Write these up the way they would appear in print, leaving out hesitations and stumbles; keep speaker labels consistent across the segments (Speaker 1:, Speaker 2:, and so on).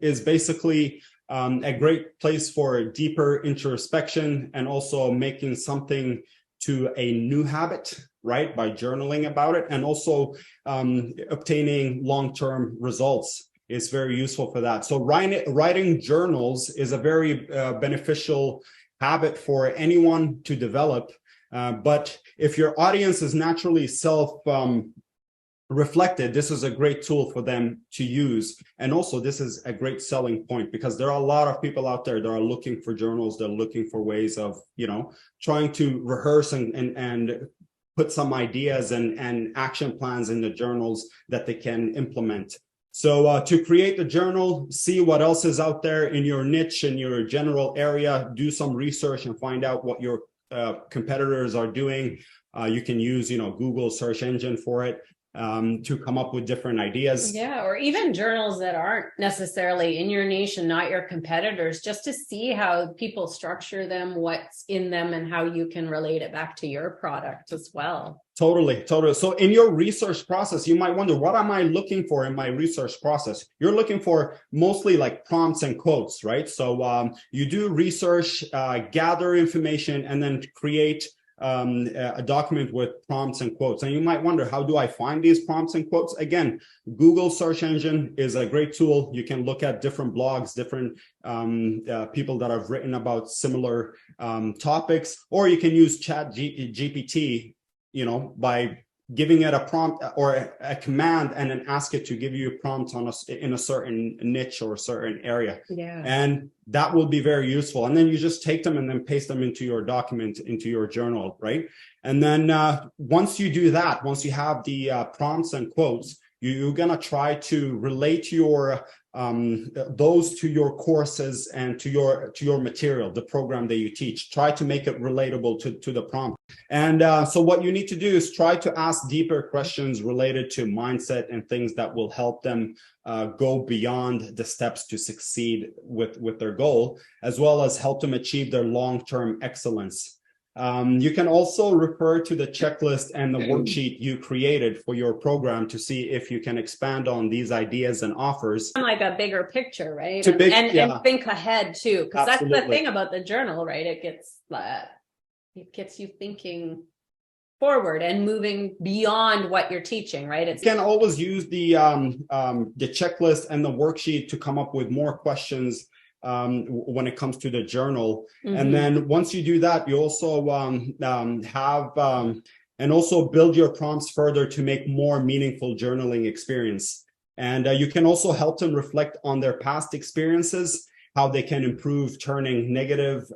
Speaker 1: is basically a great place for deeper introspection and also making something to a new habit, right? By journaling about it, and also obtaining long-term results is very useful for that. So writing journals is a very beneficial habit for anyone to develop. But if your audience is naturally reflected, this is a great tool for them to use. And also this is a great selling point because there are a lot of people out there that are looking for journals. They're looking for ways of, trying to rehearse and put some ideas and action plans in the journals that they can implement. So to create the journal, see what else is out there in your niche, in your general area, do some research and find out what your competitors are doing. You can use, Google search engine for it. To come up with different ideas.
Speaker 2: Yeah, or even journals that aren't necessarily in your niche and not your competitors, just to see how people structure them, what's in them, and how you can relate it back to your product as well.
Speaker 1: Totally. So in your research process, you might wonder, what am I looking for in my research process? You're looking for mostly like prompts and quotes, right? So you do research, gather information, and then create a document with prompts and quotes. And you might wonder, how do I find these prompts and quotes? Again, Google search engine is a great tool. You can look at different blogs, different people that have written about similar topics, or you can use GPT, by giving it a prompt or a command and then ask it to give you a prompt in a certain niche or a certain area.
Speaker 2: Yeah.
Speaker 1: And that will be very useful. And then you just take them and then paste them into your document, into your journal, right? And then once you do that, once you have the prompts and quotes, you're going to try to relate your those to your courses and to your material, the program that you teach. Try to make it relatable to the prompt. And so what you need to do is try to ask deeper questions related to mindset and things that will help them go beyond the steps to succeed with their goal, as well as help them achieve their long-term excellence. You can also refer to the checklist and the worksheet you created for your program to see if you can expand on these ideas and offers.
Speaker 2: Like a bigger picture, right? And think ahead too, because that's the thing about the journal, right? It gets you thinking forward and moving beyond what you're teaching, right? You
Speaker 1: can always use the checklist and the worksheet to come up with more questions when it comes to the journal. Mm-hmm. And then once you do that, you also and also build your prompts further to make more meaningful journaling experience. And you can also help them reflect on their past experiences, how they can improve turning negative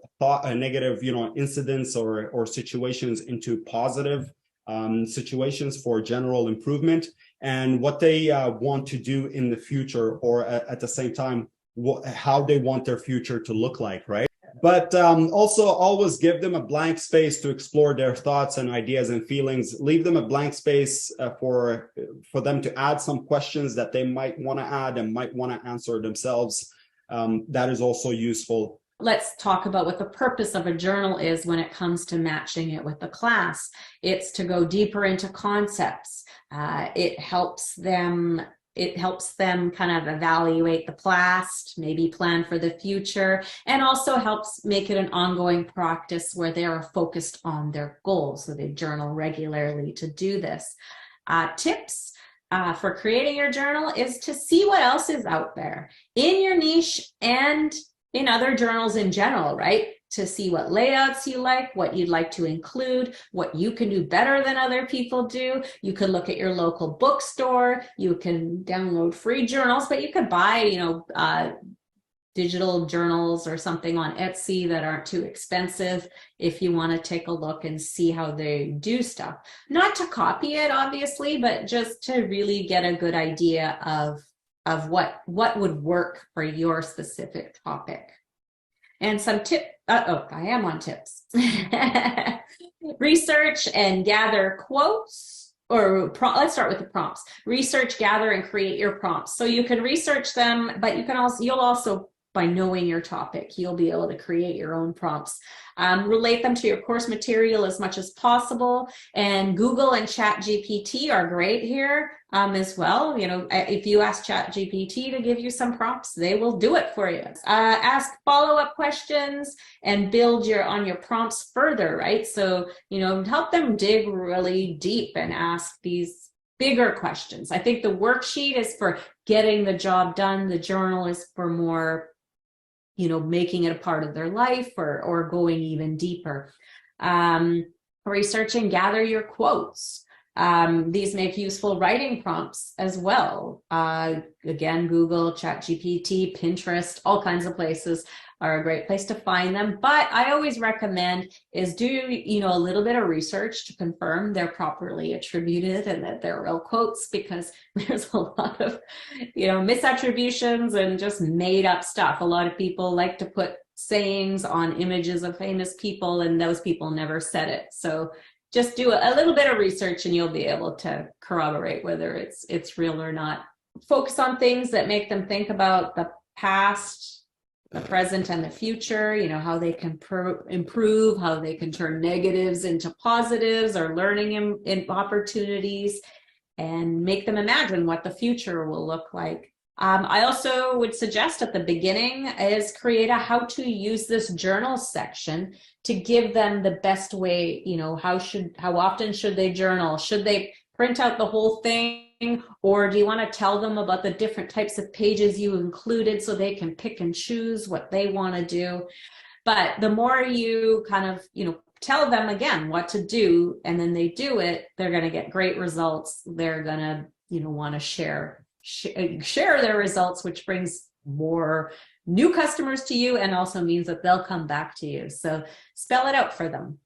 Speaker 1: incidents or situations into positive situations for general improvement, and what they want to do in the future, or at the same time, how they want their future to look like, right? But also always give them a blank space to explore their thoughts and ideas and feelings. Leave them a blank space for them to add some questions that they might want to add and might want to answer themselves. That is also useful.
Speaker 3: Let's talk about what the purpose of a journal is when it comes to matching it with the class. It's to go deeper into concepts. It helps them kind of evaluate the past, maybe plan for the future, and also helps make it an ongoing practice where they are focused on their goals. So they journal regularly to do this. Tips for creating your journal is to see what else is out there in your niche and in other journals in general, right? To see what layouts you like, what you'd like to include, what you can do better than other people do. You could look at your local bookstore. You can download free journals, but you could buy, digital journals or something on Etsy that aren't too expensive if you want to take a look and see how they do stuff. Not to copy it, obviously, but just to really get a good idea of what would work for your specific topic. And some I am on tips. Research and gather quotes, let's start with the prompts. Research, gather, and create your prompts. So you can research them, but you'll also by knowing your topic, you'll be able to create your own prompts. Relate them to your course material as much as possible. And Google and ChatGPT are great here as well. You know, if you ask ChatGPT to give you some prompts, they will do it for you. Ask follow-up questions and build on your prompts further, right? So, you know, help them dig really deep and ask these bigger questions. I think the worksheet is for getting the job done. The journal is for more, you know, making it a part of their life or going even deeper. Research and gather your quotes. These make useful writing prompts as well. Again, Google, ChatGPT, Pinterest, all kinds of places are a great place to find them. But I always recommend is do, you know, a little bit of research to confirm they're properly attributed and that they're real quotes, because there's a lot of, you know, misattributions and just made up stuff. A lot of people like to put sayings on images of famous people, and those people never said it. So just do a little bit of research and you'll be able to corroborate whether it's real or not. Focus on things that make them think about the past, the present, and the future, you know, how they can improve, how they can turn negatives into positives or learning in opportunities, and make them imagine what the future will look like. I also would suggest at the beginning is create a how to use this journal section to give them the best way, you know, how often should they journal? Should they print out the whole thing? Or do you want to tell them about the different types of pages you included so they can pick and choose what they want to do? But the more you kind of, you know, tell them again what to do, and then they do it, they're going to get great results. They're going to, you know, want to share their results, which brings more new customers to you and also means that they'll come back to you. So spell it out for them.